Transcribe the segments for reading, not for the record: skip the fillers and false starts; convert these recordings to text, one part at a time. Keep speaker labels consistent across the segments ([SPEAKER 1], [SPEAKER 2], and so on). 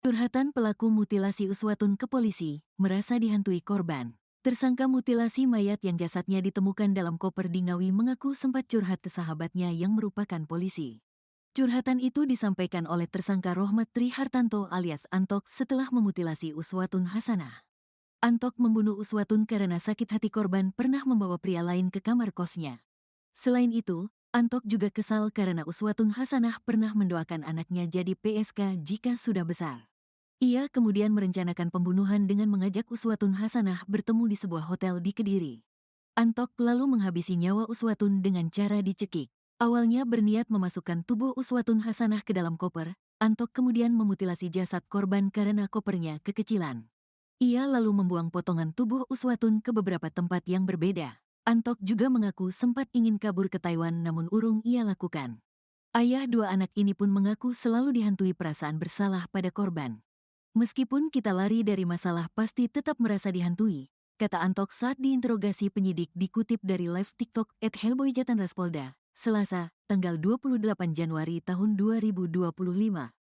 [SPEAKER 1] Curhatan pelaku mutilasi Uswatun ke polisi, merasa dihantui korban. Tersangka mutilasi mayat yang jasadnya ditemukan dalam koper di Ngawi mengaku sempat curhat ke sahabatnya yang merupakan polisi. Curhatan itu disampaikan oleh tersangka Rohmat Trihartanto alias Antok setelah memutilasi Uswatun Hasanah. Antok membunuh Uswatun karena sakit hati korban pernah membawa pria lain ke kamar kosnya. Selain itu, Antok juga kesal karena Uswatun Hasanah pernah mendoakan anaknya jadi PSK jika sudah besar. Ia kemudian merencanakan pembunuhan dengan mengajak Uswatun Hasanah bertemu di sebuah hotel di Kediri. Antok lalu menghabisi nyawa Uswatun dengan cara dicekik. Awalnya berniat memasukkan tubuh Uswatun Hasanah ke dalam koper, Antok kemudian memutilasi jasad korban karena kopernya kekecilan. Ia lalu membuang potongan tubuh Uswatun ke beberapa tempat yang berbeda. Antok juga mengaku sempat ingin kabur ke Taiwan namun urung ia lakukan. Ayah dua anak ini pun mengaku selalu dihantui perasaan bersalah pada korban. Meskipun kita lari dari masalah pasti tetap merasa dihantui, kata Antok saat diinterogasi penyidik dikutip dari live TikTok @hellboyjatanraspolda, Selasa, tanggal 28 Januari tahun 2025.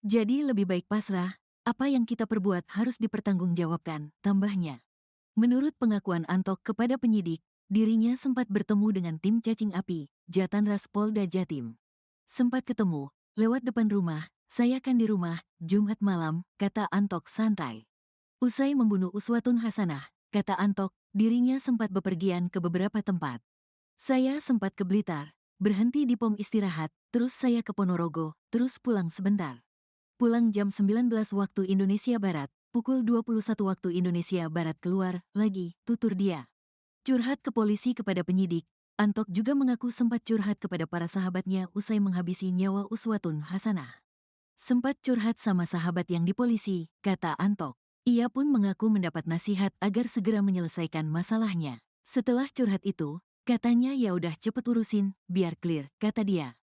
[SPEAKER 1] Jadi lebih baik pasrah, apa yang kita perbuat harus dipertanggungjawabkan, tambahnya. Menurut pengakuan Antok kepada penyidik, dirinya sempat bertemu dengan tim cacing api, Jatanras Polda Jatim. Sempat ketemu, lewat depan rumah, saya kan di rumah, Jumat malam, kata Antok santai. Usai membunuh Uswatun Hasanah, kata Antok, dirinya sempat bepergian ke beberapa tempat. Saya sempat ke Blitar, berhenti di pom istirahat, terus saya ke Ponorogo, terus pulang sebentar. Pulang jam 19 waktu Indonesia Barat, pukul 21 waktu Indonesia Barat keluar, lagi, tutur dia. Curhat ke polisi kepada penyidik, Antok juga mengaku sempat curhat kepada para sahabatnya usai menghabisi nyawa Uswatun Hasanah. Sempat curhat sama sahabat yang di polisi, kata Antok. Ia pun mengaku mendapat nasihat agar segera menyelesaikan masalahnya. Setelah curhat itu, katanya ya udah cepet urusin, biar clear, kata dia.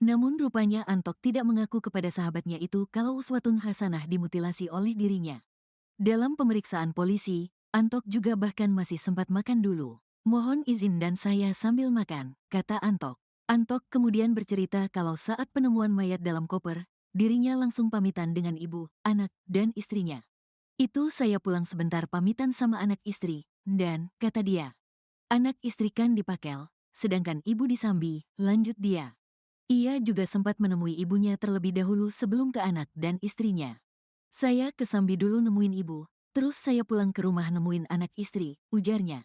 [SPEAKER 1] Namun rupanya Antok tidak mengaku kepada sahabatnya itu kalau Uswatun Hasanah dimutilasi oleh dirinya. Dalam pemeriksaan polisi, Antok juga bahkan masih sempat makan dulu. Mohon izin dan saya sambil makan, kata Antok. Antok kemudian bercerita kalau saat penemuan mayat dalam koper, dirinya langsung pamitan dengan ibu, anak, dan istrinya. Itu saya pulang sebentar pamitan sama anak istri, dan, kata dia, anak istri kan dipakel, sedangkan ibu disambi, lanjut dia. Ia juga sempat menemui ibunya terlebih dahulu sebelum ke anak dan istrinya. Saya ke Sambi dulu nemuin ibu, terus saya pulang ke rumah nemuin anak istri, ujarnya.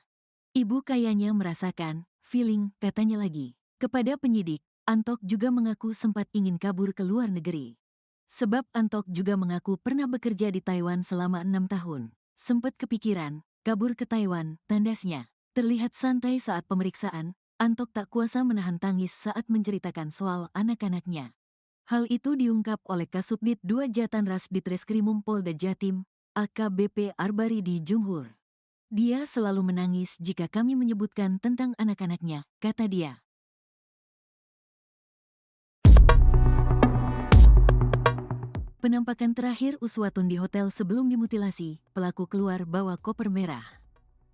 [SPEAKER 1] Ibu kayaknya merasakan, feeling, katanya lagi. Kepada penyidik, Antok juga mengaku sempat ingin kabur ke luar negeri. Sebab Antok juga mengaku pernah bekerja di Taiwan selama 6 tahun. Sempat kepikiran, kabur ke Taiwan, tandasnya. Terlihat santai saat pemeriksaan, Antok tak kuasa menahan tangis saat menceritakan soal anak-anaknya. Hal itu diungkap oleh Kasubdit 2 Jatanras Ditreskrimum Polda Jatim, AKBP Arbaridi Jumhur. Dia selalu menangis jika kami menyebutkan tentang anak-anaknya, kata dia. Penampakan terakhir Uswatun di hotel sebelum dimutilasi, pelaku keluar bawa koper merah.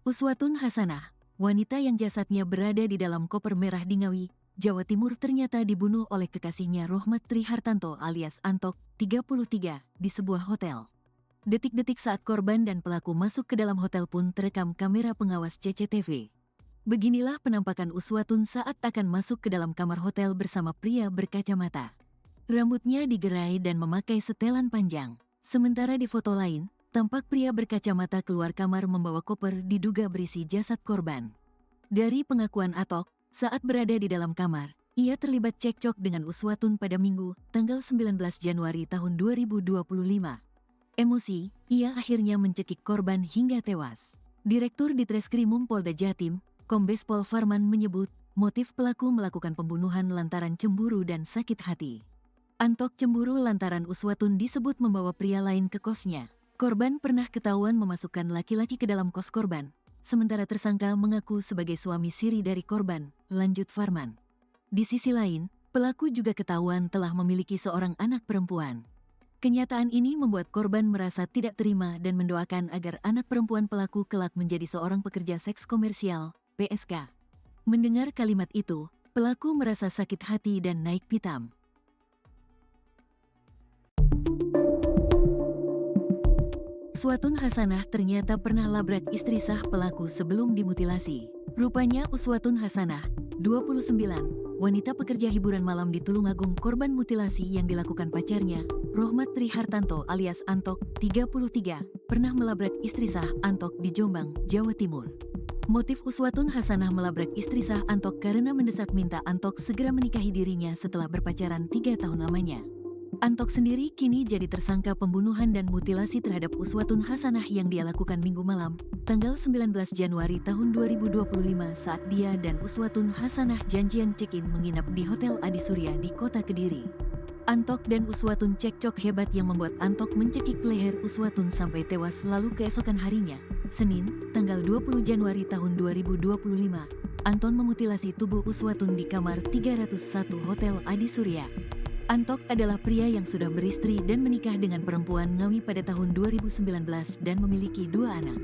[SPEAKER 1] Uswatun Hasanah, wanita yang jasadnya berada di dalam koper merah di Ngawi, Jawa Timur ternyata dibunuh oleh kekasihnya Rohmat Trihartanto alias Antok, 33, di sebuah hotel. Detik-detik saat korban dan pelaku masuk ke dalam hotel pun terekam kamera pengawas CCTV. Beginilah penampakan Uswatun saat akan masuk ke dalam kamar hotel bersama pria berkacamata. Rambutnya digerai dan memakai setelan panjang. Sementara di foto lain, tampak pria berkacamata keluar kamar membawa koper diduga berisi jasad korban. Dari pengakuan Atok, saat berada di dalam kamar, ia terlibat cekcok dengan Uswatun pada Minggu, tanggal 19 Januari tahun 2025. Emosi, ia akhirnya mencekik korban hingga tewas. Direktur Ditreskrimum Polda Jatim, Kombes Pol Farman menyebut, motif pelaku melakukan pembunuhan lantaran cemburu dan sakit hati. Antok cemburu lantaran Uswatun disebut membawa pria lain ke kosnya. Korban pernah ketahuan memasukkan laki-laki ke dalam kos korban, sementara tersangka mengaku sebagai suami siri dari korban, lanjut Farman. Di sisi lain, pelaku juga ketahuan telah memiliki seorang anak perempuan. Kenyataan ini membuat korban merasa tidak terima dan mendoakan agar anak perempuan pelaku kelak menjadi seorang pekerja seks komersial, PSK. Mendengar kalimat itu, pelaku merasa sakit hati dan naik pitam. Uswatun Hasanah ternyata pernah labrak istri sah pelaku sebelum dimutilasi. Rupanya Uswatun Hasanah, 29, wanita pekerja hiburan malam di Tulungagung, korban mutilasi yang dilakukan pacarnya, Rohmat Tri Hartanto alias Antok, 33, pernah melabrak istri sah Antok di Jombang, Jawa Timur. Motif Uswatun Hasanah melabrak istri sah Antok karena mendesak minta Antok segera menikahi dirinya setelah berpacaran 3 tahun lamanya. Antok sendiri kini jadi tersangka pembunuhan dan mutilasi terhadap Uswatun Hasanah yang dia lakukan Minggu malam, tanggal 19 Januari tahun 2025 saat dia dan Uswatun Hasanah janjian check-in menginap di Hotel Adi Surya di Kota Kediri. Antok dan Uswatun cekcok hebat yang membuat Antok mencekik leher Uswatun sampai tewas, lalu keesokan harinya, Senin, tanggal 20 Januari tahun 2025, Anton memutilasi tubuh Uswatun di kamar 301 Hotel Adi Surya. Antok adalah pria yang sudah beristri dan menikah dengan perempuan Ngawi pada tahun 2019 dan memiliki 2 anak.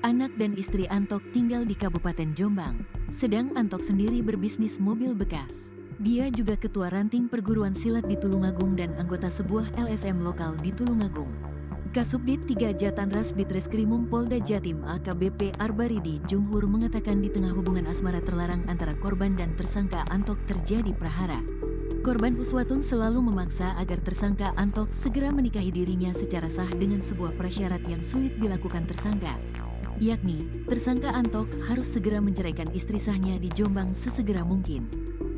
[SPEAKER 1] Anak dan istri Antok tinggal di Kabupaten Jombang, sedang Antok sendiri berbisnis mobil bekas. Dia juga ketua ranting perguruan silat di Tulungagung dan anggota sebuah LSM lokal di Tulungagung. Kasubdit 3 Jatanras Ditreskrimum Polda Jatim AKBP Arbaridi Jumhur mengatakan di tengah hubungan asmara terlarang antara korban dan tersangka Antok terjadi prahara. Korban Uswatun selalu memaksa agar tersangka Antok segera menikahi dirinya secara sah dengan sebuah prasyarat yang sulit dilakukan tersangka, yakni tersangka Antok harus segera menceraikan istri sahnya di Jombang sesegera mungkin.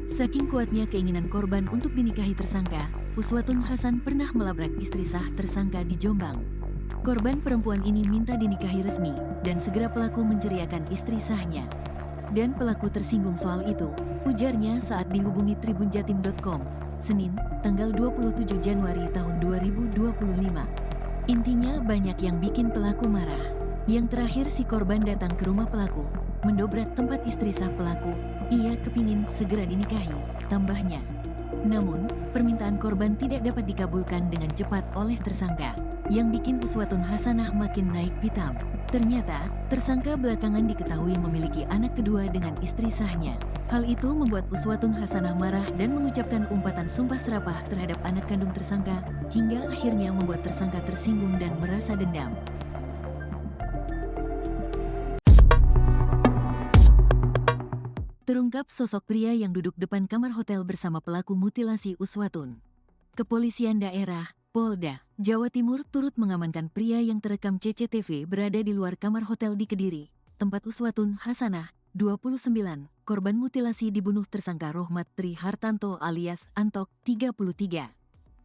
[SPEAKER 1] Saking kuatnya keinginan korban untuk dinikahi tersangka, Uswatun Hasan pernah melabrak istri sah tersangka di Jombang. Korban perempuan ini minta dinikahi resmi dan segera pelaku menceriakan istri sahnya. Dan pelaku tersinggung soal itu, ujarnya saat dihubungi tribunjatim.com, Senin, tanggal 27 Januari tahun 2025. Intinya banyak yang bikin pelaku marah. Yang terakhir si korban datang ke rumah pelaku, mendobrak tempat istri sah pelaku, ia kepingin segera dinikahi, tambahnya. Namun, permintaan korban tidak dapat dikabulkan dengan cepat oleh tersangka, yang bikin Uswatun Hasanah makin naik pitam. Ternyata, tersangka belakangan diketahui memiliki anak kedua dengan istri sahnya. Hal itu membuat Uswatun Hasanah marah dan mengucapkan umpatan sumpah serapah terhadap anak kandung tersangka, hingga akhirnya membuat tersangka tersinggung dan merasa dendam. Terungkap sosok pria yang duduk depan kamar hotel bersama pelaku mutilasi Uswatun. Kepolisian daerah, Polda, Jawa Timur turut mengamankan pria yang terekam CCTV berada di luar kamar hotel di Kediri, tempat Uswatun Hasanah, 29, korban mutilasi dibunuh tersangka Rohmat Tri Hartanto alias Antok, 33.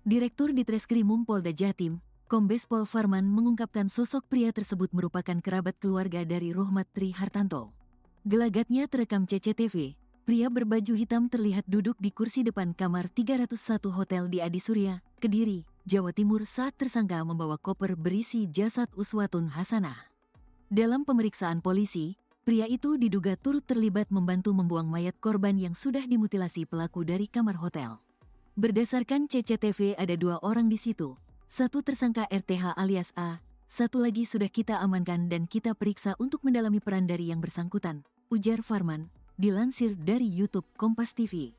[SPEAKER 1] Direktur Ditreskrimum Polda Jatim, Kombes Pol Farman mengungkapkan sosok pria tersebut merupakan kerabat keluarga dari Rohmat Tri Hartanto. Gelagatnya terekam CCTV, pria berbaju hitam terlihat duduk di kursi depan kamar 301 Hotel di Adi Surya, Kediri, Jawa Timur saat tersangka membawa koper berisi jasad Uswatun Hasanah. Dalam pemeriksaan polisi, pria itu diduga turut terlibat membantu membuang mayat korban yang sudah dimutilasi pelaku dari kamar hotel. Berdasarkan CCTV ada 2 orang di situ, satu tersangka RTH alias A, satu lagi sudah kita amankan dan kita periksa untuk mendalami peran dari yang bersangkutan, ujar Farman, dilansir dari YouTube Kompas TV.